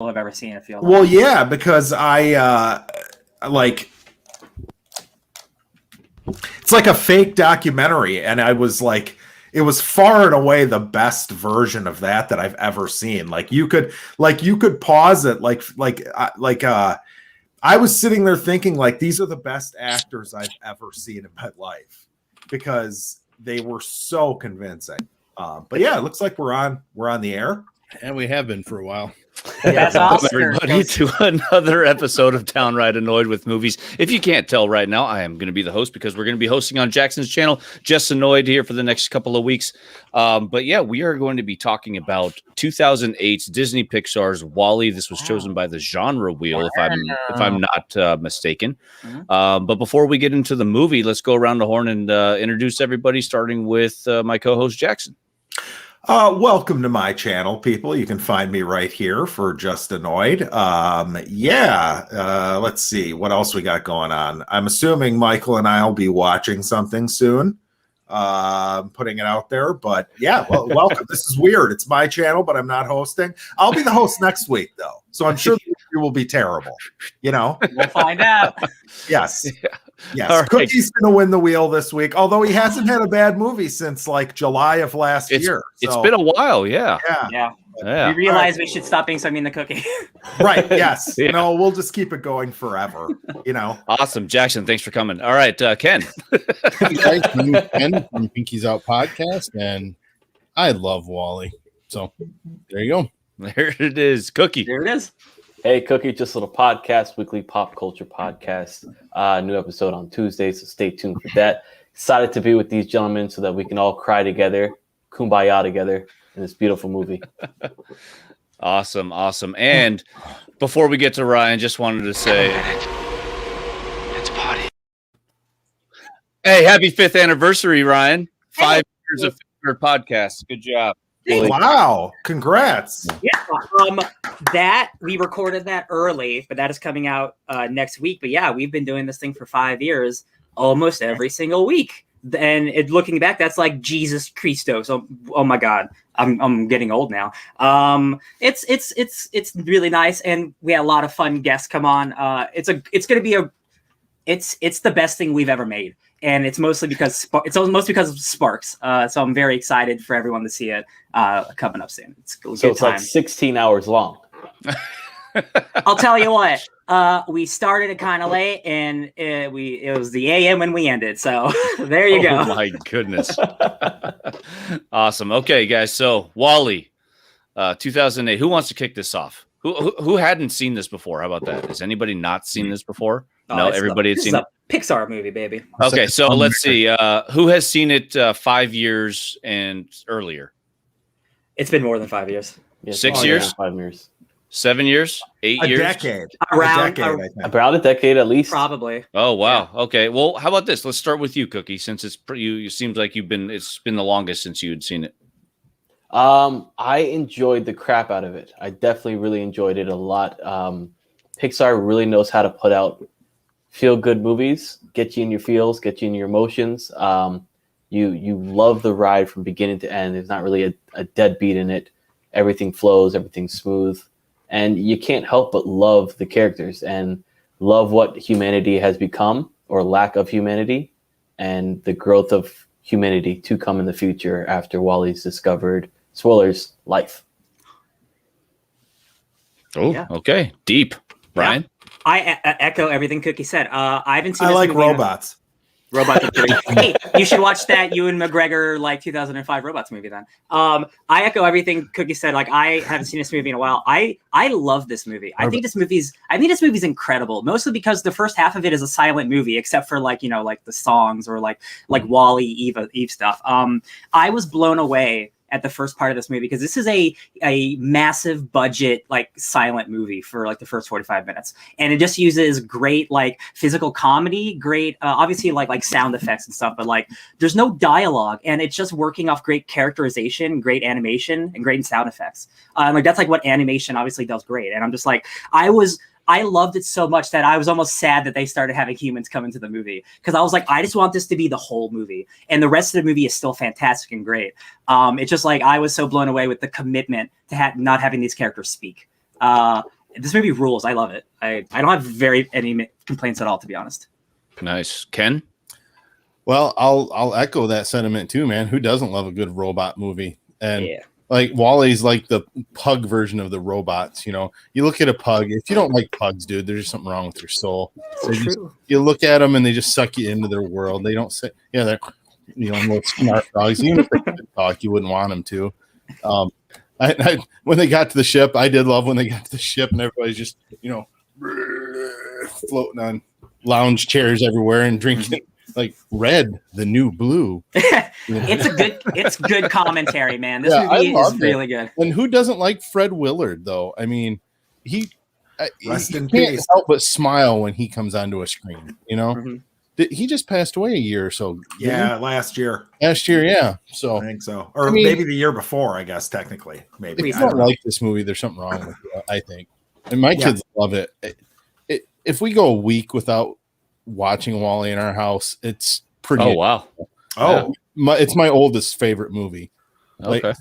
I've ever seen. I feel well, yeah, because I like it's like a fake documentary, and I was like, it was far and away the best version of that I've ever seen. Like you could pause it, I was sitting there thinking like these are the best actors I've ever seen in my life because they were so convincing. But yeah, it looks like we're on the air. And we have been for a while. Yeah, Welcome everybody to another episode of Downright Annoyed with Movies. If you can't tell right now, I am going to be the host because we're going to be hosting on Jackson's channel, Just Annoyed, here for the next couple of weeks. But yeah, we are going to be talking about 2008's Disney Pixar's WALL-E. This was chosen by the genre wheel, if I'm not mistaken. But before we get into the movie, let's go around the horn and introduce everybody, starting with my co-host Jackson. Welcome to my channel, people. You can find me right here for Just Annoyed. Let's see what else we got going on. I'm assuming Michael and I'll be watching something soon. Putting it out there, but yeah, well, welcome. This is weird. It's my channel, but I'm not hosting. I'll be the host next week, though, so I'm sure the interview will be terrible. You know, we'll find out. Yes. Yeah. Yes, All right. Cookie's going to win the wheel this week, although he hasn't had a bad movie since like July of last year. It's been a while, yeah. We realized we should stop being so mean to Cookie. Right, yes. Yeah. No, we'll just keep it going forever, you know. Awesome. Jackson, thanks for coming. All right, Ken. Hey guys, I'm Ken from Pinky's Out Podcast, and I love WALL-E. So there you go. There it is. Cookie. There it is. Hey, Cookie, just a little podcast, weekly pop culture podcast. New episode on Tuesday, so stay tuned for that. Excited to be with these gentlemen so that we can all cry together, kumbaya together in this beautiful movie. Awesome. And before we get to Ryan, just wanted to say, It's party. hey, happy 5th anniversary, Ryan. 5 years of favorite podcast. Good job. Wow, congrats. Yeah, that we recorded that early, but that is coming out next week. But yeah, we've been doing this thing for 5 years, almost every single week. And looking back, that's like Jesus Christo. So, oh my God, I'm getting old now. It's really nice, and we had a lot of fun guests come on. It's the best thing we've ever made. And it's mostly because of Sparks. So I'm very excited for everyone to see it coming up soon. It's a good So it's time. like 16 hours long. I'll tell you what. We started it kind of late, and it was the AM when we ended. So there you go. Oh my goodness. Awesome. Okay, guys. So WALL-E, 2008. Who wants to kick this off? Who hadn't seen this before? How about that? Has anybody not seen this before? No, everybody had seen it. Pixar movie, baby. Okay, so let's see. Who has seen it 5 years and earlier? It's been more than 5 years. Yeah, 6 years? Yeah, 5 years. 7 years? 8 years? A decade. Around- a decade, I think. About a decade at least. Probably. Oh wow. Okay. Well, how about this? Let's start with you, Cookie, since it's you seems like it's been the longest since you had seen it. I enjoyed the crap out of it. I definitely really enjoyed it a lot. Pixar really knows how to put out feel-good movies, get you in your feels, get you in your emotions. You love the ride from beginning to end. There's not really a dead beat in it. Everything flows, everything's smooth. And you can't help but love the characters and love what humanity has become, or lack of humanity, and the growth of humanity to come in the future after WALL-E's discovered, spoilers, life. Oh, Yeah. Okay. Deep. Brian? I echo everything Cookie said. I haven't seen I this like movie in- robots. Robots are pretty. Hey, you should watch that Ewan McGregor 2005 Robots movie then. I echo everything Cookie said. Like, I haven't seen this movie in a while. I love this movie. I think this movie's incredible. Mostly because the first half of it is a silent movie, except for like the songs or like WALL-E, Eve stuff. I was blown away at the first part of this movie because this is a massive budget silent movie for the first 45 minutes, and it just uses great physical comedy, great obviously like sound effects and stuff, but there's no dialogue, and it's just working off great characterization, great animation, and great sound effects. That's what animation obviously does great, and I'm just I loved it so much that I was almost sad that they started having humans come into the movie, because I was like, I just want this to be the whole movie, and the rest of the movie is still fantastic and great. It's just I was so blown away with the commitment to not having these characters speak. This movie rules. I love it. I don't have any complaints at all, to be honest. Nice. Ken? Well, I'll echo that sentiment too, man. Who doesn't love a good robot movie? And Yeah. like Wally's like the pug version of the robots. You know, you look at a pug. If you don't like pugs, dude, there's just something wrong with your soul. You look at them and they just suck you into their world. They don't say, yeah, they're little smart dogs. Even if they could talk, you wouldn't want them to. When they got to the ship, I did love when they got to the ship and everybody's just floating on lounge chairs everywhere and drinking. Like Red, the New Blue. It's good commentary, man. This movie is really good. And who doesn't like Fred Willard, though? I mean, he can't help but smile when he comes onto a screen. He just passed away a year or so. Yeah, last year. Yeah. So I think so, or maybe the year before. I guess technically, maybe. If you don't like this movie, there's something wrong with it. I think, and my kids love it. If we go a week without watching Wall-E in our house, it's pretty. Oh wow! It's my oldest favorite movie. Okay,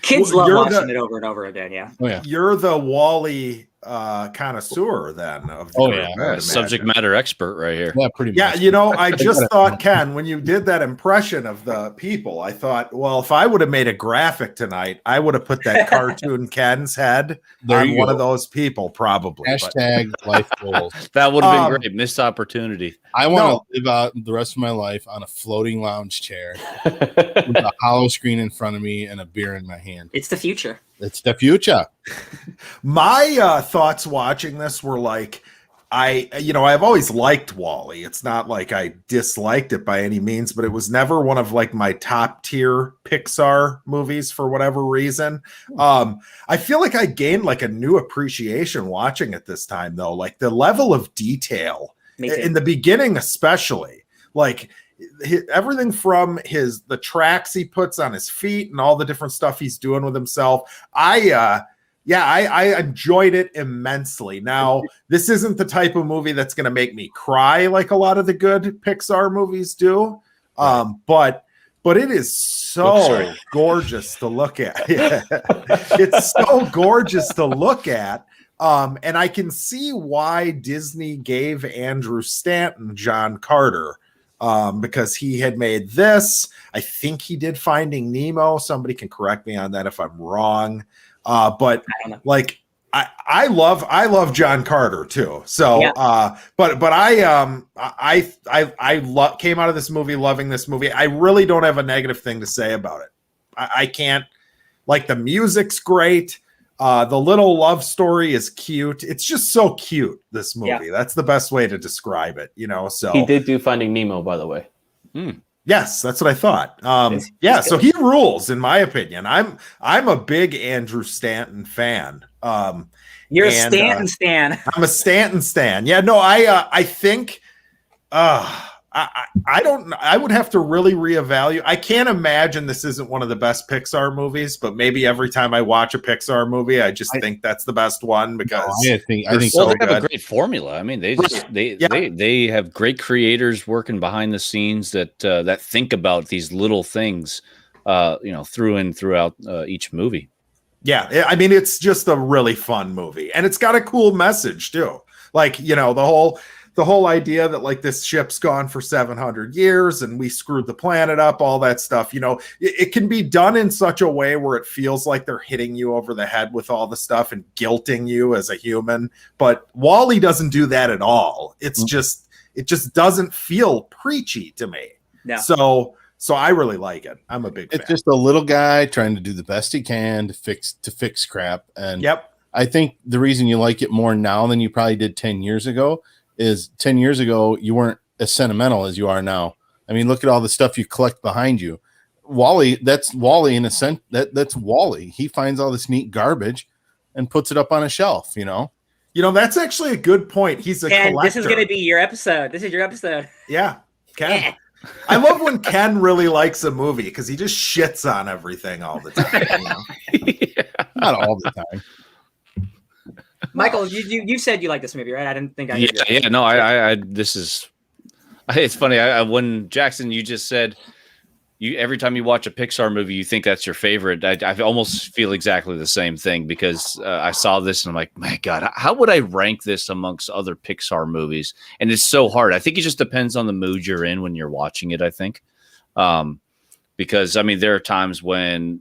kids love watching it over and over again. Yeah. Oh yeah. You're the Wall-E connoisseur then of the group, subject matter expert right here. Yeah, pretty much. Yeah, I just thought, Ken, when you did that impression of the people, I thought, well, if I would have made a graphic tonight, I would have put that cartoon Ken's head on one of those people, probably. Hashtag life goals. That would have been great. Missed opportunity. I want to live out the rest of my life on a floating lounge chair with a hollow screen in front of me and a beer in my hand. It's the future. It's the future. My thoughts watching this were like, I've always liked Wall-E. It's not like I disliked it by any means, but it was never one of like my top tier Pixar movies for whatever reason. I feel like I gained like a new appreciation watching it this time though. Like the level of detail in the beginning, especially like everything from the tracks he puts on his feet and all the different stuff he's doing with himself. I enjoyed it immensely. Now, this isn't the type of movie that's going to make me cry like a lot of the good Pixar movies do. But it is so gorgeous to look at. It's so gorgeous to look at. And I can see why Disney gave Andrew Stanton John Carter, because he had made this. I think he did Finding Nemo. Somebody can correct me on that if I'm wrong. But like I love John Carter too. So but I came out of this movie loving this movie. I really don't have a negative thing to say about it. I can't, like, the music's great. The little love story is cute. It's just so cute, this movie. Yeah. That's the best way to describe it, So he did do Finding Nemo, by the way. Yes, that's what I thought. So he rules, in my opinion. I'm a big Andrew Stanton fan. You're a Stanton stan. I'm a Stanton stan. Yeah, no, I think I would have to really reevaluate. I can't imagine this isn't one of the best Pixar movies, but maybe every time I watch a Pixar movie, I just think that's the best one because I think they have a great formula. I mean, they have great creators working behind the scenes that think about these little things, through and throughout each movie. Yeah, I mean, it's just a really fun movie, and it's got a cool message too. Like, the whole idea that like this ship's gone for 700 years and we screwed the planet up, all that stuff, it can be done in such a way where it feels like they're hitting you over the head with all the stuff and guilting you as a human. But Wall-E doesn't do that at all. It just doesn't feel preachy to me. No. So I really like it. I'm a big fan. It's just a little guy trying to do the best he can to fix crap. And I think the reason you like it more now than you probably did 10 years ago is 10 years ago, you weren't as sentimental as you are now. I mean, look at all the stuff you collect behind you. Wall-E, that's Wall-E in a sense. That's Wall-E. He finds all this neat garbage and puts it up on a shelf, that's actually a good point. He's a collector. This is going to be your episode. This is your episode. Yeah. Ken. I love when Ken really likes a movie because he just shits on everything all the time. Not all the time. Michael, you said you like this movie, right? I didn't think I did. Yeah, no, this is. It's funny. When Jackson, you just said every time you watch a Pixar movie, you think that's your favorite. I almost feel exactly the same thing because I saw this and I'm like, my God, how would I rank this amongst other Pixar movies? And it's so hard. I think it just depends on the mood you're in when you're watching it, I think. Because I mean, there are times when,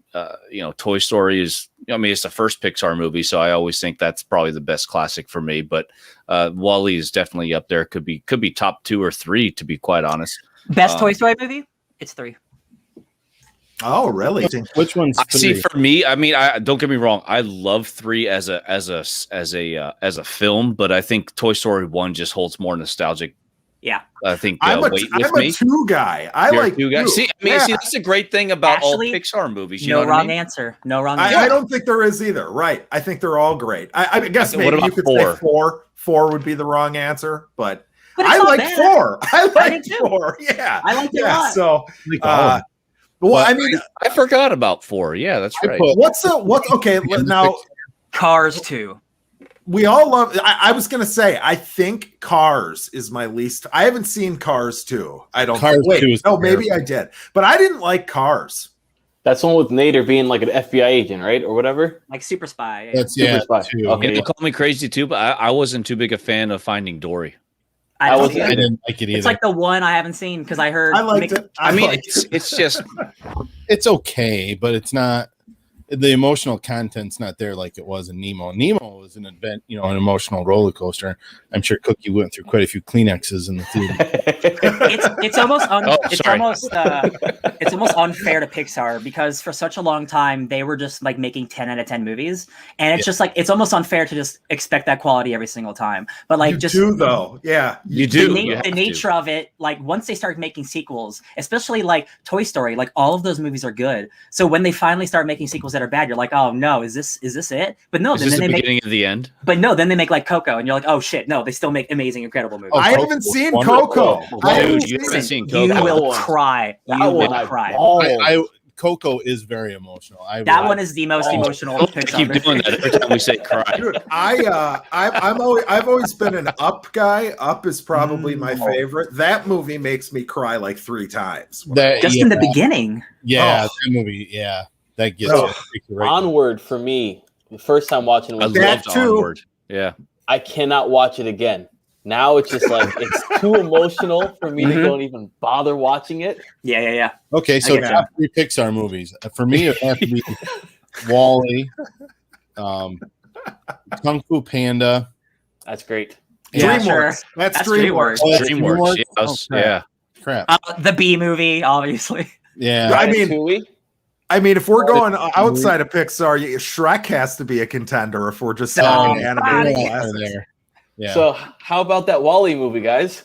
Toy Story is, it's the first Pixar movie. So I always think that's probably the best classic for me, but WALL-E is definitely up there. Could be top 2 or 3, to be quite honest. Best Toy Story movie? It's 3. Oh, really? Which one's 3? See, for me, I mean, I don't get me wrong. I love 3 as a film, but I think Toy Story 1 just holds more nostalgic. Yeah, I think I'm a 2 guy. I You're like 2 guys. See, that's a great thing about Actually, all Pixar movies. No wrong answer. No wrong answer. I don't think there is either. Right? I think they're all great. I guess Okay, maybe you could 4? say 4. 4 would be the wrong answer, but it's I not like bad. 4. I like did too. 4. Yeah, I liked it a lot. So, I mean, I forgot about 4. Yeah, that's right. Okay, now Cars 2. we all love. I was gonna say, I think Cars is my least. I haven't seen Cars 2. I don't. Cars 2 is maybe I did, but I didn't like Cars. That's the one with Nader being like an FBI agent, right, or whatever. Like Super Spy. Yeah. That's Super Spy. too. Okay. They call me crazy too, but I wasn't too big a fan of Finding Dory. I I don't was- see I it. didn't like it either. It's like the one I haven't seen because I heard. I liked it. I mean, liked it. it's just it's okay, but it's not. The emotional content's not there like it was in Nemo. Nemo was an event, an emotional roller coaster. I'm sure Cookie went through quite a few Kleenexes in the theater. It's almost sorry. it's almost unfair to Pixar because for such a long time they were just like making 10 out of 10 movies, and it's just like it's almost unfair to just expect that quality every single time. But like You just do though, yeah. you do. the nature of it, like once they start making sequels, especially like Toy Story, like all of those movies are good. So when they finally start making sequels that are bad, you're like, oh no, is this it? But no, Is then this they the make beginning of the end? then they make like Coco, and you're like, oh shit, no, they still make amazing, incredible movies. I Coco haven't was seen wonderful. Coco. I haven't Dude, you haven't seen You Coco. will one. cry. You That will one I cry. bawled. Coco is very emotional. That one is the most emotional. I Pixar keep movie. doing that every time we say cry. Dude, I've always been an Up guy. Up is probably my favorite. That movie makes me cry like 3 times. Just in the beginning. Yeah, Oh. that movie. Yeah, that gets Oh. you right. Onward for me, the first time watching it I was That loved too. Onward. Yeah. I cannot watch it again. Now it's just like it's too emotional for me to go and even bother watching it. Yeah. Okay, so I get top 3 Pixar movies. For me, it has to be WALL-E, Kung Fu Panda. That's great. Yeah, DreamWorks. sure. That's That's DreamWorks. DreamWorks. Oh, that's DreamWorks. DreamWorks? Yes. Oh, crap. Yeah. Crap. The B movie, obviously. Yeah. I mean, Ratatouille? if we're going outside of Pixar, Shrek has to be a contender. If we're just talking animated Yeah, classics. there. Yeah. So how about that WALL-E movie, guys?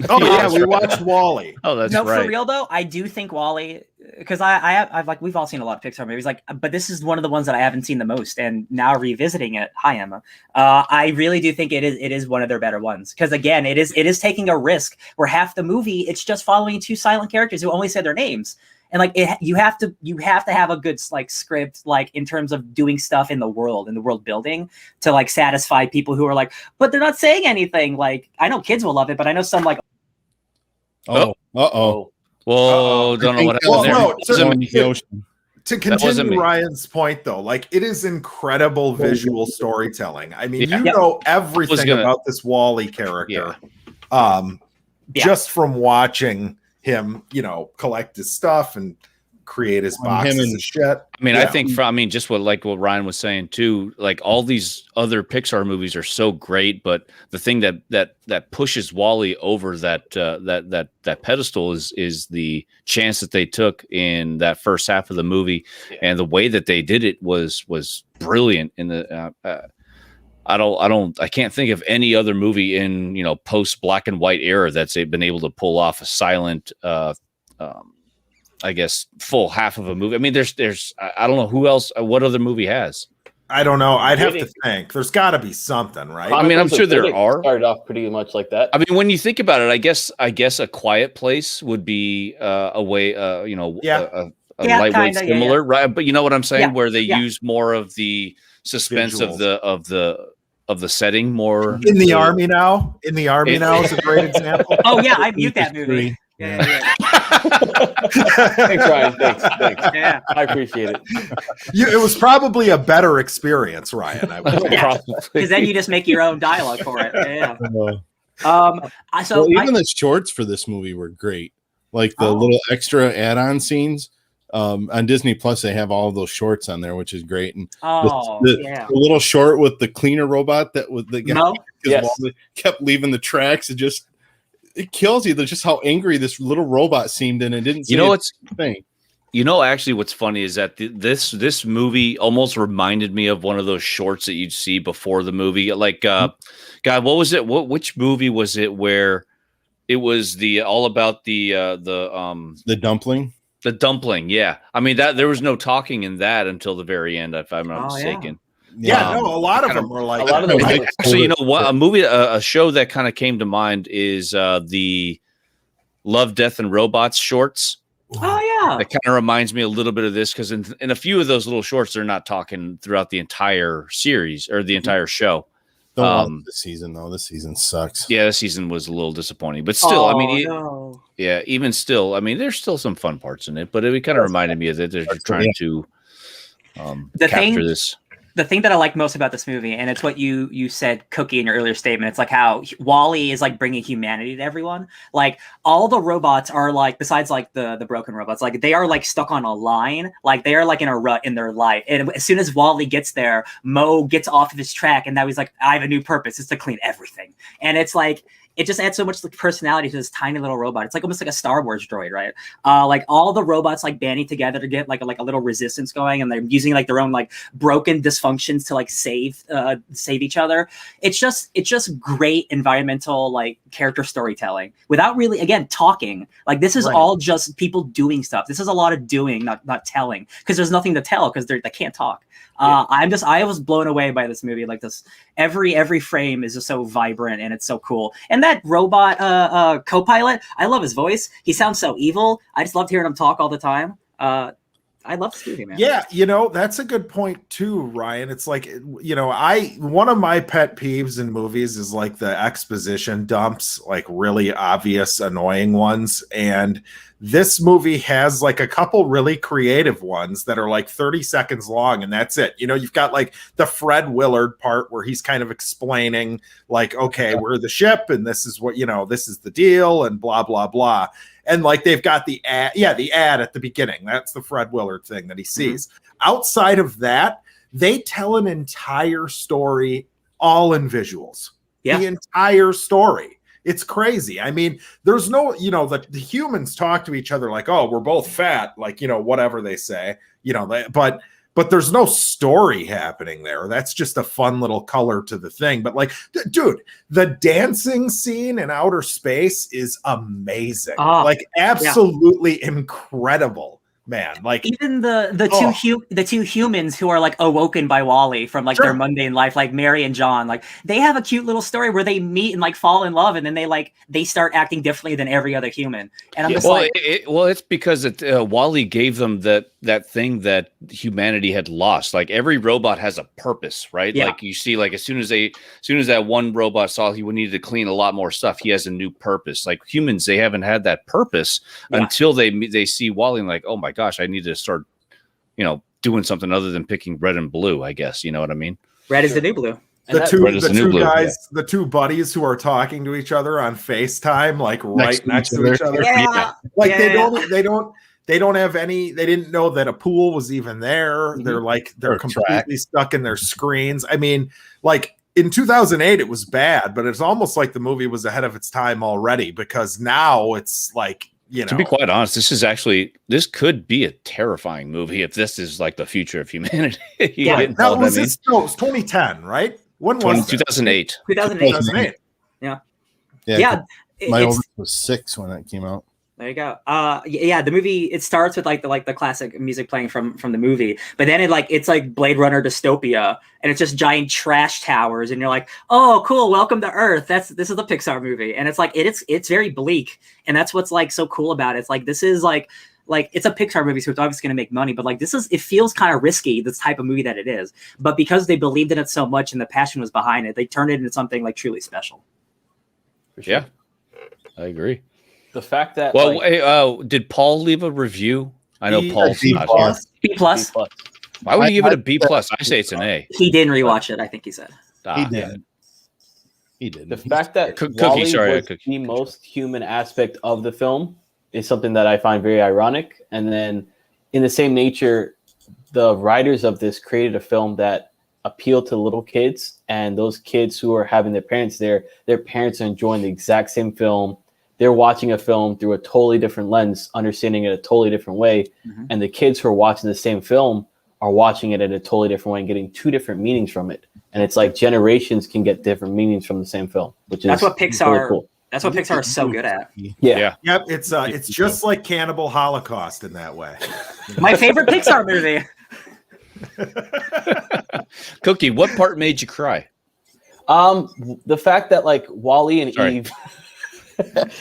Oh yeah, That's we right. watched Wall-E. Oh, that's No, right. for real though, I do think WALL-E, because I've like we've all seen a lot of Pixar movies, like, but this is one of the ones that I haven't seen the most, and now revisiting it, hi Emma, I really do think it is one of their better ones, because again, it is taking a risk where half the movie it's just following 2 silent characters who only say their names. And like you have to have a good like script, like in terms of doing stuff in the world building to like satisfy people who are like, but they're not saying anything. Like I know kids will love it, but I know some like oh, uh-oh. Whoa, don't know what Well, happened no, there. to- Going to the ocean. To wasn't continue me. Ryan's point, though, like it is incredible visual storytelling. I mean, Yeah. you know everything gonna- about this Wall-E character, Yeah. just from watching him, collect his stuff and create his boxes and shit. I mean, I Yeah. think just what Ryan was saying too, like all these other Pixar movies are so great, but the thing that pushes Wall-E over that pedestal is the chance that they took in that first half of the movie, and the way that they did it was brilliant. In the I can't think of any other movie in post black and white era that's been able to pull off a silent I guess full half of a movie. I mean, there's I don't know who else. What other movie has? I don't know. I'd have to think. There's got to be something, right? I mean, I'm sure there It are. started off pretty much like that. I mean, when you think about it, I guess A Quiet Place would be a way, a lightweight kinda, similar, right? But you know what I'm saying, Yeah, where they yeah. use more of the suspense Visuals. of the setting, more In the Army Now. In the Army Now is a great example. oh yeah, I mute that movie. Yeah. Thanks, Ryan. Thanks. Yeah. I appreciate it. It was probably a better experience, Ryan. I would say. Yeah. Because then you just make your own dialogue for it. Yeah. Even the shorts for this movie were great. Like the little extra add-on scenes. On Disney Plus, they have all of those shorts on there, which is great. And the little short with the cleaner robot that was the guy kept leaving the tracks. It kills you. Just how angry this little robot seemed, and it didn't. Say thing. Actually, what's funny is that this movie almost reminded me of one of those shorts that you'd see before the movie. Like, God, what was it? Which movie was it where it was all about the dumpling? The dumpling, yeah. I mean that there was no talking in that until the very end, if I'm not mistaken. Yeah, a lot of them were like. A lot of them. Actually, you know what? A show that kind of came to mind is the Love, Death, and Robots shorts. Oh yeah, it kind of reminds me a little bit of this because in a few of those little shorts, they're not talking throughout the entire series or the entire show. This season though, this season sucks. Yeah, this season was a little disappointing, but still, even still, I mean, there's still some fun parts in it. But it kind of reminded me of that they're trying to capture this. The thing that I like most about this movie, and it's what you said, Cookie, in your earlier statement, it's like how Wall-E is like bringing humanity to everyone. Like all the robots are like, besides like the broken robots, like they are like stuck on a line, like they are like in a rut in their life. And as soon as Wall-E gets there, Mo gets off of his track, and now he's like, I have a new purpose, it's to clean everything. And it's like, it just adds so much like personality to this tiny little robot. It's like almost like a Star Wars droid, right? Like all the robots like banding together to get like a little resistance going, and they're using like their own like broken dysfunctions to like save each other. It's just great environmental like character storytelling without really talking. Like this is all just people doing stuff. This is a lot of doing, not telling, because there's nothing to tell because they can't talk. I was blown away by this movie. Like this, every frame is just so vibrant and it's so cool. And that robot co-pilot, I love his voice. He sounds so evil. I just loved hearing him talk all the time. I love this movie, man. Yeah, that's a good point too, Ryan. It's like, one of my pet peeves in movies is like the exposition dumps, like really obvious, annoying ones. And this movie has like a couple really creative ones that are like 30 seconds long, and that's it. You've got like the Fred Willard part where he's kind of explaining like, okay, we're the ship and this is what, this is the deal and blah, blah, blah. And like they've got the ad, the ad at the beginning. That's the Fred Willard thing that he sees. Mm-hmm. Outside of that, they tell an entire story all in visuals. Yeah. The entire story. It's crazy. I mean, there's no, the humans talk to each other like, oh, we're both fat, like, whatever they say, but there's no story happening there. That's just a fun little color to the thing. But like, dude, the dancing scene in outer space is amazing. Like absolutely incredible. Man, like even the two humans who are like awoken by Wall-E from like their mundane life, like Mary and John, like they have a cute little story where they meet and like fall in love, and then they start acting differently than every other human. And I'm just it's because Wall-E gave them that thing that humanity had lost. Like every robot has a purpose, right? Yeah. Like you see, like as soon as that one robot saw he needed to clean a lot more stuff, he has a new purpose. Like humans, they haven't had that purpose until they see Wall-E and like, oh my gosh, I need to start, doing something other than picking red and blue, I guess. You know what I mean? Red is the new blue. The two buddies who are talking to each other on FaceTime, like next to each other. Yeah. Like they don't have any, they didn't know that a pool was even there. Mm-hmm. They're completely stuck in their screens. I mean, like in 2008, it was bad, but it's almost like the movie was ahead of its time already, because now it's like, to be quite honest, this could be a terrifying movie if this is like the future of humanity. It was 2010, right? When was 2008? 2008. Yeah. My oldest was 6 when that came out. There you go. The movie, it starts with like the classic music playing from the movie, but then it's like Blade Runner dystopia, and it's just giant trash towers, and you're like, oh cool, welcome to Earth. This is the Pixar movie, and it's like it's very bleak, and that's what's like so cool about it. It's like this is like it's a Pixar movie, so it's obviously going to make money, but like it feels kind of risky, this type of movie that it is, but because they believed in it so much and the passion was behind it, they turned it into something like truly special. Yeah, I agree. The fact that did Paul leave a review? I know Paul's B+. not here. B plus. Why would you give it a B plus? I say it's an A. He didn't rewatch it. I think he said He did. He did. The fact that Cookie, Wall-E sorry, was Cookie. the most human aspect of the film is something that I find very ironic. And then, in the same nature, the writers of this created a film that appealed to little kids, and those kids who are having their parents there, their parents are enjoying the exact same film. They're watching a film through a totally different lens, understanding it a totally different way. Mhm. And the kids who are watching the same film are watching it in a totally different way and getting two different meanings from it. And it's like generations can get different meanings from the same film, which is that's what Pixar. really cool. That's what Pixar is so good at. Yeah. Yep, it's just like Cannibal Holocaust in that way. My favorite Pixar movie. Cookie, what part made you cry? The fact that like Wall-E and Sorry. Eve,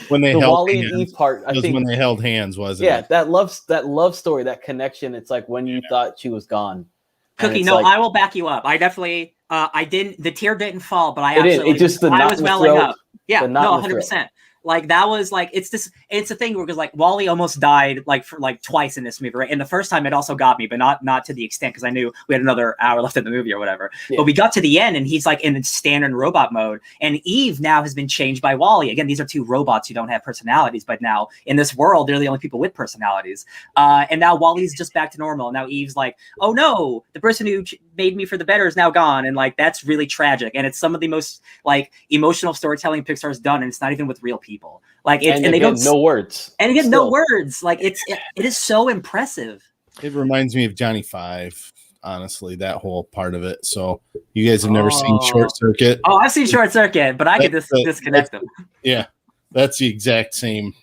When they the held Wall-E hands. and Eve part, I It was think, when they held hands, wasn't yeah, it? that love story, that connection. It's like when you thought she was gone. And Cookie, it's no, like, I will back you up. I definitely, the tear didn't fall, but I It didn't. absolutely, It just the I knot was in the welling throat. up. Yeah, The knot no, in the throat. 100%. Like that was like, it's a thing where, because like Wall-E almost died like for like twice in this movie, right? And the first time it also got me, but not to the extent, because I knew we had another hour left in the movie or whatever. Yeah. But we got to the end and he's like in standard robot mode, and Eve now has been changed by Wall-E. Again, these are two robots who don't have personalities, but now in this world, they're the only people with personalities. And now Wall-E's just back to normal. Now Eve's like, oh no, the person who made me for the better is now gone. And like, that's really tragic. And it's some of the most like emotional storytelling Pixar's done. And it's not even with real people. Like it's, and they again, don't no words. and again, Still. no words. Like it is so impressive. It reminds me of Johnny Five, honestly, that whole part of it. So you guys have never seen Short Circuit? Oh, I've seen Short Circuit, but I could That's disconnect them. Yeah, that's the exact same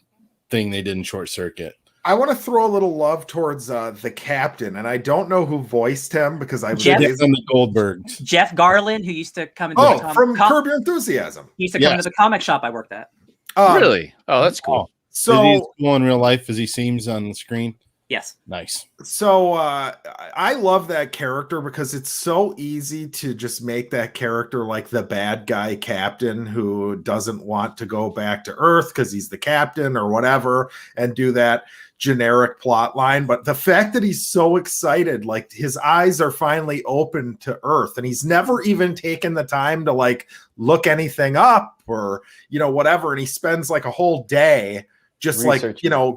thing they did in Short Circuit. I want to throw a little love towards the captain, and I don't know who voiced him because I was Jeff? It's on the Goldbergs. Jeff Garland, who used to come into from Curb Your Enthusiasm. he used to come to the comic shop I worked at. Really? Oh, that's cool. So is he So as cool in real life as he seems on the screen? Yes. Nice. So I love that character because it's so easy to just make that character like the bad guy captain who doesn't want to go back to Earth because he's the captain or whatever, and do that generic plot line. But the fact that he's so excited, like his eyes are finally open to Earth, and he's never even taken the time to like look anything up or whatever, and he spends like a whole day just like,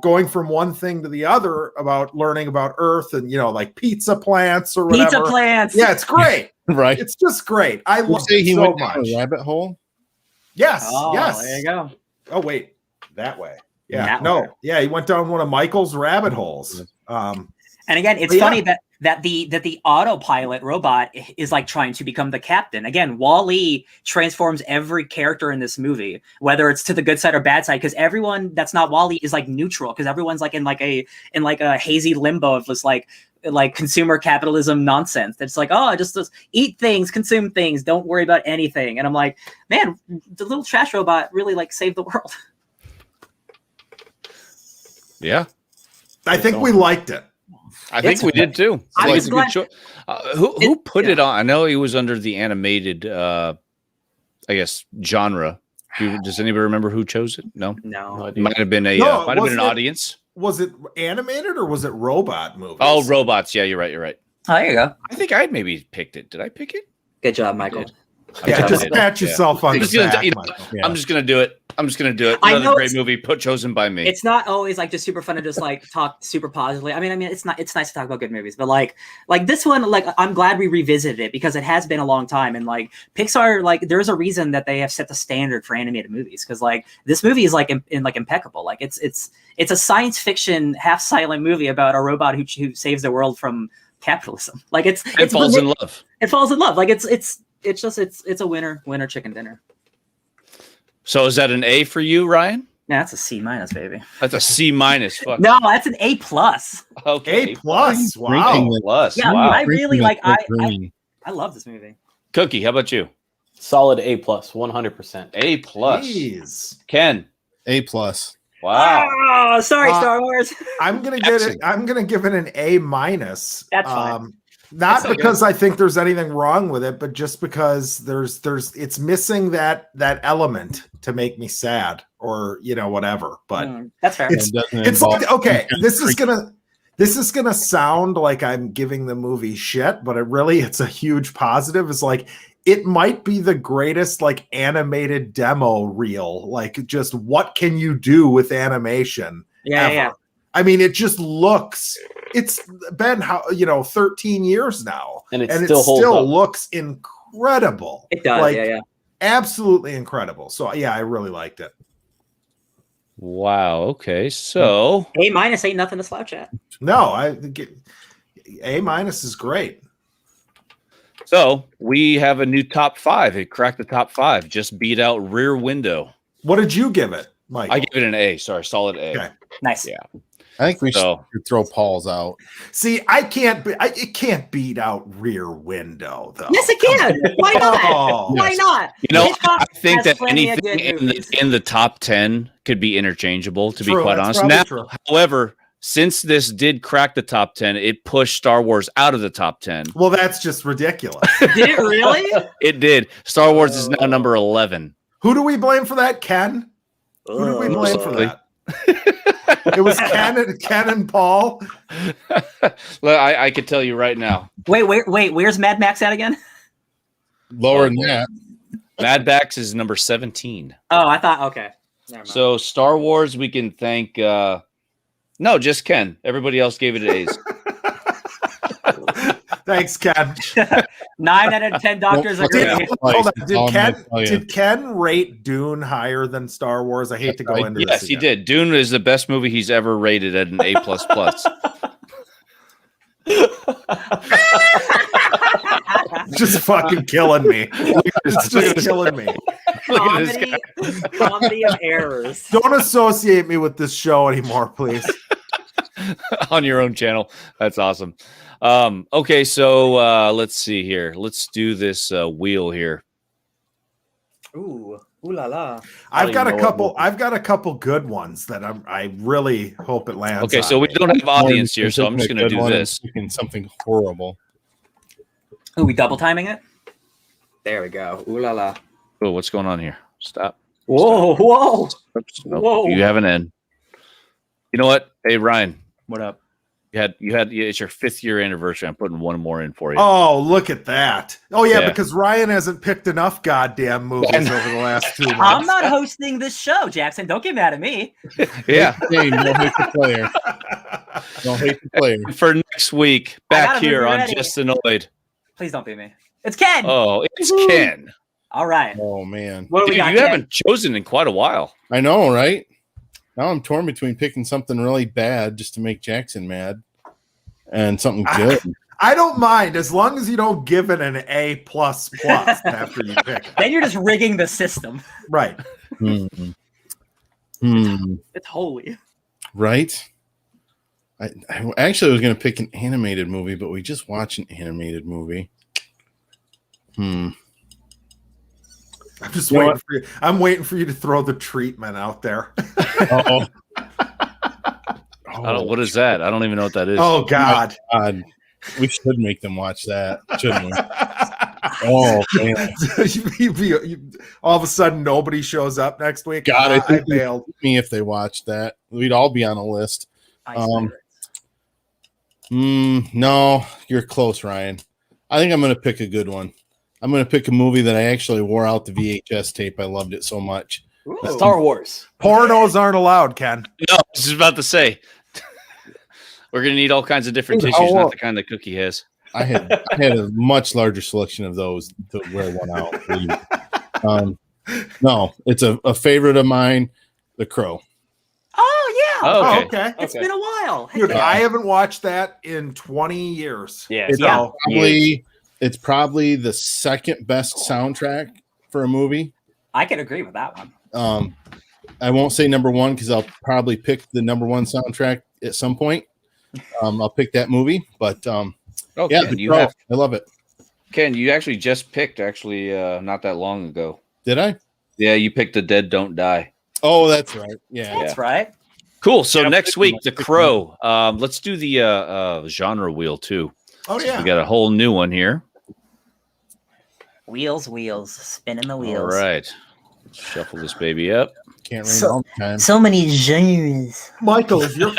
going from one thing to the other about learning about Earth and, like pizza plants or whatever. Pizza plants. Yeah, it's great. Right. It's just great. I You love say it he so went much. down a rabbit hole? Yes. Oh, yes. there you go. Oh, wait. That way. Yeah. That no. way. Yeah, he went down one of Michael's rabbit holes. And again, it's But funny that the autopilot robot is like trying to become the captain. Again, Wall-E transforms every character in this movie, whether it's to the good side or bad side, because everyone that's not Wall-E is like neutral, because everyone's like in a hazy limbo of this like consumer capitalism nonsense. That's like, oh, just eat things, consume things, don't worry about anything. And I'm like, man, the little trash robot really like saved the world. Yeah. I think we liked it. I think we did too. I was It's a good choice. Who put it on? I know he was under the animated, I guess, genre. Does anybody remember who chose it? No. No. It might have been an audience. Was it animated or was it robot movies? Oh, robots. Yeah, you're right. You're right. Oh, there you go. I think I maybe picked it. Did I pick it? Good job, Michael. Yeah, just did. pat yourself on the back, Michael. I'm just gonna do it. I Another know great movie chosen by me. It's not always like just super fun to just like talk super positively. I mean, it's nice to talk about good movies, but like this one, like I'm glad we revisited it because it has been a long time. And like Pixar, like there's a reason that they have set the standard for animated movies, because like this movie is like impeccable. Like it's a science fiction half silent movie about a robot who saves the world from capitalism. Like it falls in love. It falls in love. Like it's a winner chicken dinner. So is that an A for you, Ryan? Yeah, that's a C minus, baby. That's a C minus. Fuck. No, that's an A plus. Okay. A plus. Wow. Drinking Plus. Yeah, Wow. I really like. Green. I love this movie. Cookie, how about you? Solid A plus, 100%. A plus. Jeez. Ken. A plus. Wow. Oh, sorry, Star Wars. I'm gonna get it. I'm gonna give it an A minus. That's fine. Not That's so because I think there's anything wrong with it, but just because it's missing that element to make me sad or whatever. But that's fair. It's like, okay, this is gonna sound like I'm giving the movie shit, but it's a huge positive. It's like it might be the greatest like animated demo reel. Like, just what can you do with animation? Yeah. I mean, it just looks. It's been 13 years now, and it still looks incredible. It does, yeah. Absolutely incredible. So yeah, I really liked it. Wow. Okay. So A- ain't nothing to slouch at. No, I think A- is great. So we have a new top 5. It cracked the top 5. Just beat out Rear Window. What did you give it, Mike? I give it an A. Sorry, solid A. Okay. Nice. Yeah. I think we should throw Paul's out. See, it can't beat out Rear Window, though. Yes, it can. Why not? Why not? I think that plenty of anything good in the top 10 could be interchangeable, to True, be quite that's honest. Now, true. however, since this did crack the top 10, it pushed Star Wars out of the top 10. Well, that's just ridiculous. Did it really? It did. Star Wars is now number 11. Who do we blame for that, Ken? Who do we blame for that? It was Ken and Paul. Well, I could tell you right now. Wait, where's Mad Max at again? Lower than that. Mad Max is number 17. Oh, I thought, okay. Never mind. So Star Wars, we can thank no, just Ken. Everybody else gave it A's. Thanks, Ken. 9 out of 10 doctors agree. Hold on. Did Ken rate Dune higher than Star Wars? I hate to go into this. Yes, he did. Dune is the best movie he's ever rated at an A++. Just fucking killing me. It's just killing me. Comedy of errors. Don't associate me with this show anymore, please. On your own channel. That's awesome. Okay, so let's see here. Let's do this wheel here. Ooh la la. I've got a couple good ones that I really hope it lands. Okay, so we don't have audience here, so I'm just going to do this. Something horrible. Are we double timing it? There we go. Ooh la la. Oh, what's going on here? Stop. Whoa. Oops, nope. Whoa. You have an N. You know what? Hey, Ryan. What up? It's your 5th year anniversary. I'm putting one more in for you. Oh, look at that. Oh, yeah. Yeah. Because Ryan hasn't picked enough goddamn movies over the last 2 months. I'm not hosting this show, Jackson. Don't get mad at me. Yeah. Hey, don't hate the player. Don't hate the player. For next week, back here on Just Annoyed. Please don't be me. It's Ken. Oh, it's Ken. All right. Oh, man. What do we Dude, got? you Ken? haven't chosen in quite a while. I know, right? Now I'm torn between picking something really bad just to make Jackson mad and something good. I don't mind as long as you don't give it an A++ after you pick it. Then you're just rigging the system. Right. It's holy. Right? I actually was going to pick an animated movie, but we just watched an animated movie. I'm just waiting for you. I'm waiting for you to throw the treatment out there. Uh-oh. What is that? I don't even know what that is. Oh God. We should make them watch that, shouldn't we? Oh man! All of a sudden, nobody shows up next week. God, I think I bailed. me if they watched that, we'd all be on a list. No, you're close, Ryan. I think I'm going to pick a good one. I'm going to pick a movie that I actually wore out the VHS tape. I loved it so much. Ooh. Star Wars. Pornos aren't allowed, Ken. No, I was just about to say. We're going to need all kinds of different tissues, not the kind that Cookie has. I had a much larger selection of those to wear one out. No, it's a favorite of mine, The Crow. Oh yeah. Oh, okay. It's been a while. Dude, I haven't watched that in 20 years. Yeah. It's probably the second best soundtrack for a movie. I can agree with that one. I won't say number one because I'll probably pick the number one soundtrack at some point. I'll pick that movie, but yeah, I love it. Ken, you actually just picked not that long ago. Did I? Yeah, you picked The Dead Don't Die. Oh, that's right. Yeah, That's right. Cool. So next week, The Crow. Let's do the genre wheel too. Oh yeah. We got a whole new one here. Wheels, spinning the wheels. All right. Let's shuffle this baby up. Can't rain all the time. So many genres. Michael, is your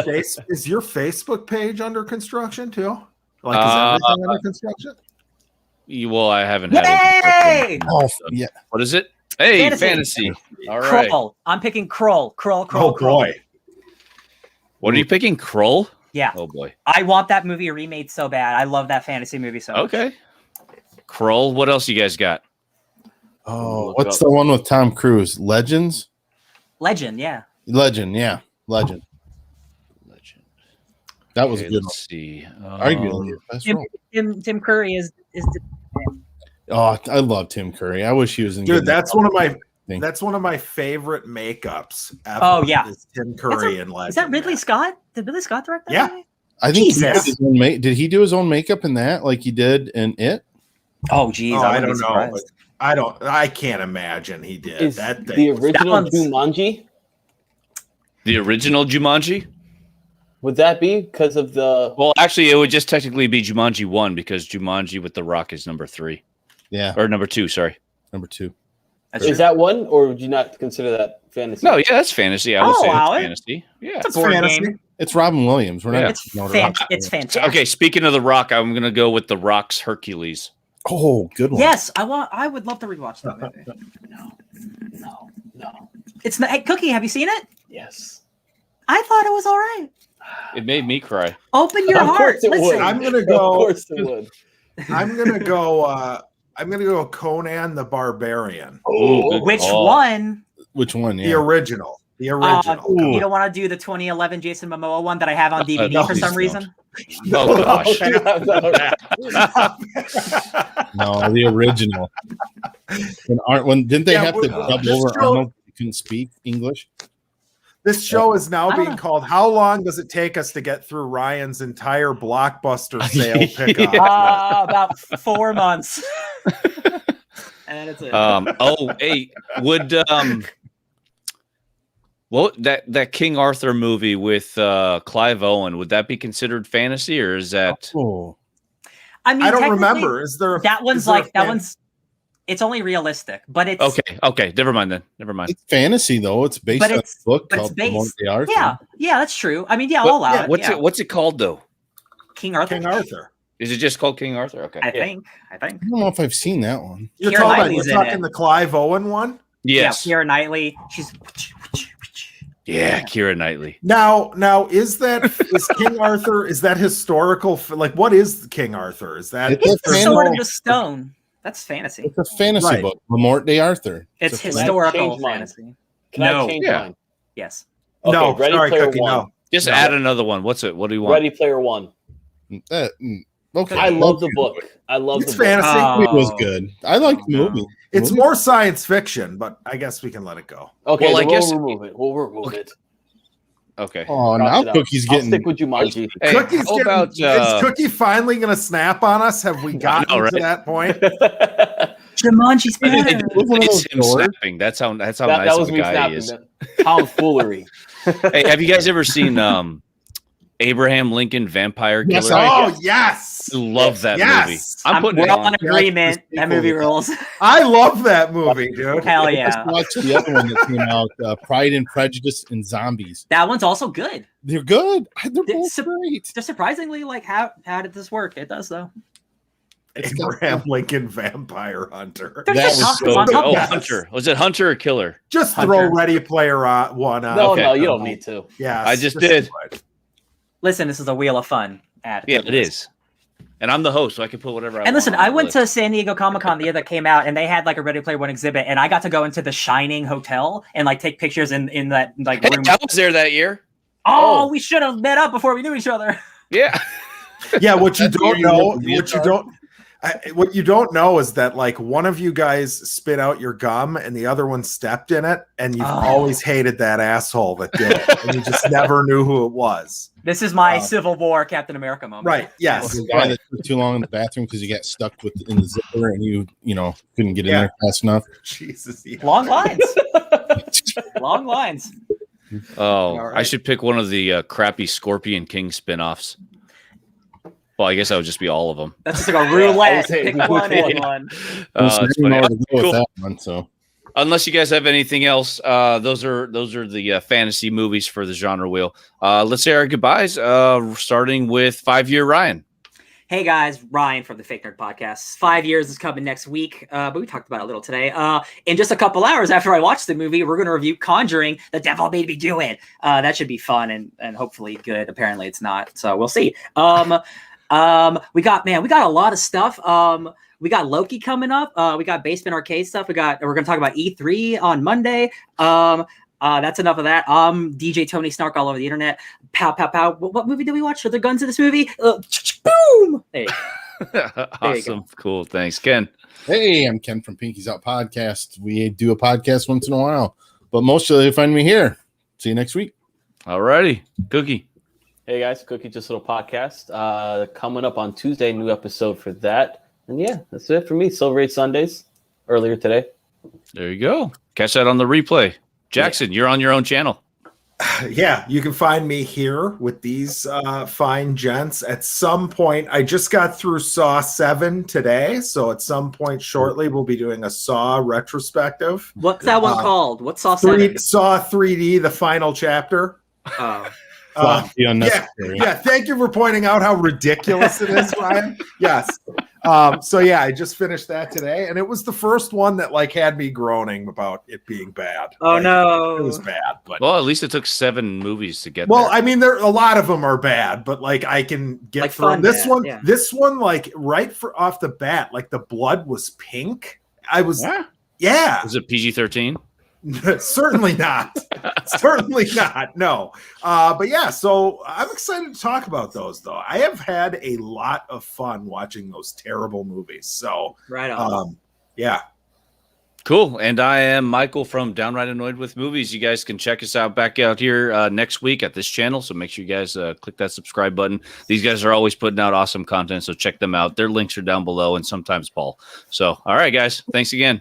Facebook page under construction too? Like, is everything under construction? Well, I haven't had Yay! it. Oh, yeah. What is it? Hey, Fantasy. fantasy. All right. Krull. I'm picking Krull. Krull. Oh boy. What are you picking? Krull? Yeah. Oh boy. I want that movie remade so bad. I love that fantasy movie so much. Okay. Krull. What else you guys got? Oh, what's the one with Tom Cruise? Legends? Legend, yeah. Legend, yeah. Legend. That was a good one. Let's see. Arguably the best role. Tim Curry is Oh, I love Tim Curry. I wish he was in. Dude, good that's thing. one of my favorite makeups ever. Oh, yeah. Is Tim Curry in Legend. Is that Ridley Scott? Did Ridley Scott direct that Yeah. movie? I think he did, Jesus. his own did he do his own makeup in that like he did in It? Oh, geez. Oh, I don't know. Know. I can't imagine he did. Is That thing. the original one's- Jumanji? The original Jumanji? Would that be because of the? Well, actually, it would just technically be Jumanji 1 because Jumanji with The Rock is number 3. Yeah, Or number 2, sorry. number 2. Is that one, or would you not consider that fantasy? No, yeah, that's fantasy. I would I'll say allow that's it. fantasy. Yeah. It's a board fantasy. game. It's Robin Williams. We're Yeah. not. It's fantastic. Okay, speaking of The Rock, I'm going to go with The Rock's Hercules. Oh, good one. Yes, I would love to rewatch that movie. No. It's not. Hey, Cookie, have you seen it? Yes. I thought it was all right. It made me cry. Open your Of heart. course it would. Listen. I'm gonna Of go. course it would. I'm gonna go Conan the Barbarian. Oh, good Which call. one? Which one? The Yeah. original. The original. You don't want to do the 2011 Jason Momoa one that I have on DVD no, for some please reason? Oh, gosh. No, the original. When didn't they Yeah, have to well, dub this over show- Arnold? He couldn't speak English. This show is now I being don't- called "How long does it take us to get through Ryan's entire blockbuster sale pickup?" About 4 months. And that's it. Hey, would that King Arthur movie with Clive Owen, would that be considered fantasy or is that Oh, I mean, I don't technically, remember. Is there? That one's is there like a that fan- one's. It's only realistic, but it's okay? Never mind then. Never mind. it's fantasy though. It's based But on a it's- book but it's called based- Monty Arthur. Yeah, that's true. I mean, yeah, I'll allow yeah, it. What's it called though? King Arthur. King Arthur. Is it just called King Arthur? Okay. I think. I don't know if I've seen that one. You're Keira talking, Knightley's you're in talking it. the Clive Owen one. Yes. Yeah, Keira Knightley. She's. Yeah, Keira Knightley. Now, is King Arthur? Is that historical? Like, what is King Arthur? Is that It's a The fan- Sword in the Stone. That's fantasy. It's a fantasy Right. book. Lamort de Arthur. It's a Can I historical change mine? fantasy. Can I No. change Yeah. mine? Yes. Okay, no? Ready Sorry, Player Cookie. One. No. Just No. add another one. What's it? What do you want? Ready Player One. Okay. I love the book. I love It's the book. fantasy. It was good. I like the movie. It's more science fiction, but I guess we can let it go. Okay, Well, I then guess- we'll remove it. We'll remove it. Okay. Oh, Cross now it out. Cookie's I'll getting. stick with Jumanji. Hey, Cookie's how getting, about is Cookie finally going to snap on us? Have we gotten know, to right? that point? Jumanji's It- better. it- One of it's those him doors. snapping. That's how nice that of was a me guy snapping. he is. That. Tomfoolery. Hey, have you guys ever seen Abraham Lincoln Vampire Killer? Yes, Oh, yes. I love that Yes. movie. I'm putting We're it all on. in agreement. That movie rules. I love that movie, dude. Hell I yeah. just watched the other one that came out, Pride and Prejudice and Zombies. That one's also good. They're good. They're both It's- great. Just surprisingly, like how did this work? It does though. Abraham Lincoln Vampire Hunter. There's That just was tons so on good. top Oh, of Yes. it. Hunter. Was it Hunter or Killer? Just Hunter. throw Ready Player One on. No, Okay. no, you don't need to. Yeah, I just did. Listen, this is a Wheel of Fun ad. Yeah, it is. And I'm the host, so I can put whatever I want. And listen, on I the went list. to San Diego Comic-Con the year that came out, and they had like a Ready Player One exhibit, and I got to go into the Shining Hotel and like take pictures in that like Hey, room. I was there that year. Oh, we should have met up before we knew each other. Yeah. Yeah, what you That's don't where you know, went to what you don't know is that like one of you guys spit out your gum and the other one stepped in it, and you've Oh. always hated that asshole that did it, and you just never knew who it was. This is my Oh. Civil War Captain America moment. Right? Yes. The guy that took too long in the bathroom because he got stuck in the zipper and you couldn't get in there fast enough. Jesus. Yeah. Long lines. Long lines. Oh, All right. I should pick one of the crappy Scorpion King spinoffs. Well, I guess that would just be all of them. That's just like a roulette. saying Pick one roulette. and one. I was It's didn't know funny. where to go with Cool. that one, so unless you guys have anything else, those are the fantasy movies for the genre wheel. Let's say our goodbyes. Starting with 5-year Ryan. Hey guys, Ryan from the Fake Nerd Podcast. 5 years is coming next week, but we talked about it a little today. In just a couple hours after I watch the movie, we're going to review Conjuring, The Devil Made Me Do It. That should be fun and hopefully good. Apparently it's not, so we'll see. We got a lot of stuff. We got Loki coming up. We got Basement Arcade stuff. We're going to talk about E3 on Monday. That's enough of that. DJ Tony Snark all over the internet. Pow, pow, pow. What movie did we watch? Are there guns in this movie? Boom! There you go. Awesome. Cool. Thanks, Ken. Hey, I'm Ken from Pinky's Out Podcast. We do a podcast once in a while, but mostly you find me here. See you next week. All righty. Cookie. Hey guys, Cookie Just a Little Podcast. Coming up on Tuesday, new episode for that. And yeah, that's it for me. Silver 8 Sundays earlier today. There you go. Catch that on the replay. Jackson, you're on your own channel. Yeah, you can find me here with these fine gents. At some point, I just got through Saw 7 today, so at some point shortly, we'll be doing a Saw retrospective. What's that one called? What's Saw 7? Saw 3D, the final chapter. Oh. Yeah, thank you for pointing out how ridiculous it is, Ryan. Yes. So yeah, I just finished that today, and it was the first one that like had me groaning about it being bad. Oh no, it was bad. But well, at least it took 7 movies to get. Well, there. I mean, there a lot of them are bad, but like I can get like through this bad, one. Yeah. This one, like off the bat, like the blood was pink. I was, yeah. Was it PG-13? Certainly not. Certainly not. No. But yeah, so I'm excited to talk about those though. I have had a lot of fun watching those terrible movies. So right on. Yeah. Cool. And I am Michael from Downright Annoyed with Movies. You guys can check us out back out here next week at this channel. So make sure you guys click that subscribe button. These guys are always putting out awesome content. So check them out. Their links are down below and sometimes Paul. So, all right, guys. Thanks again.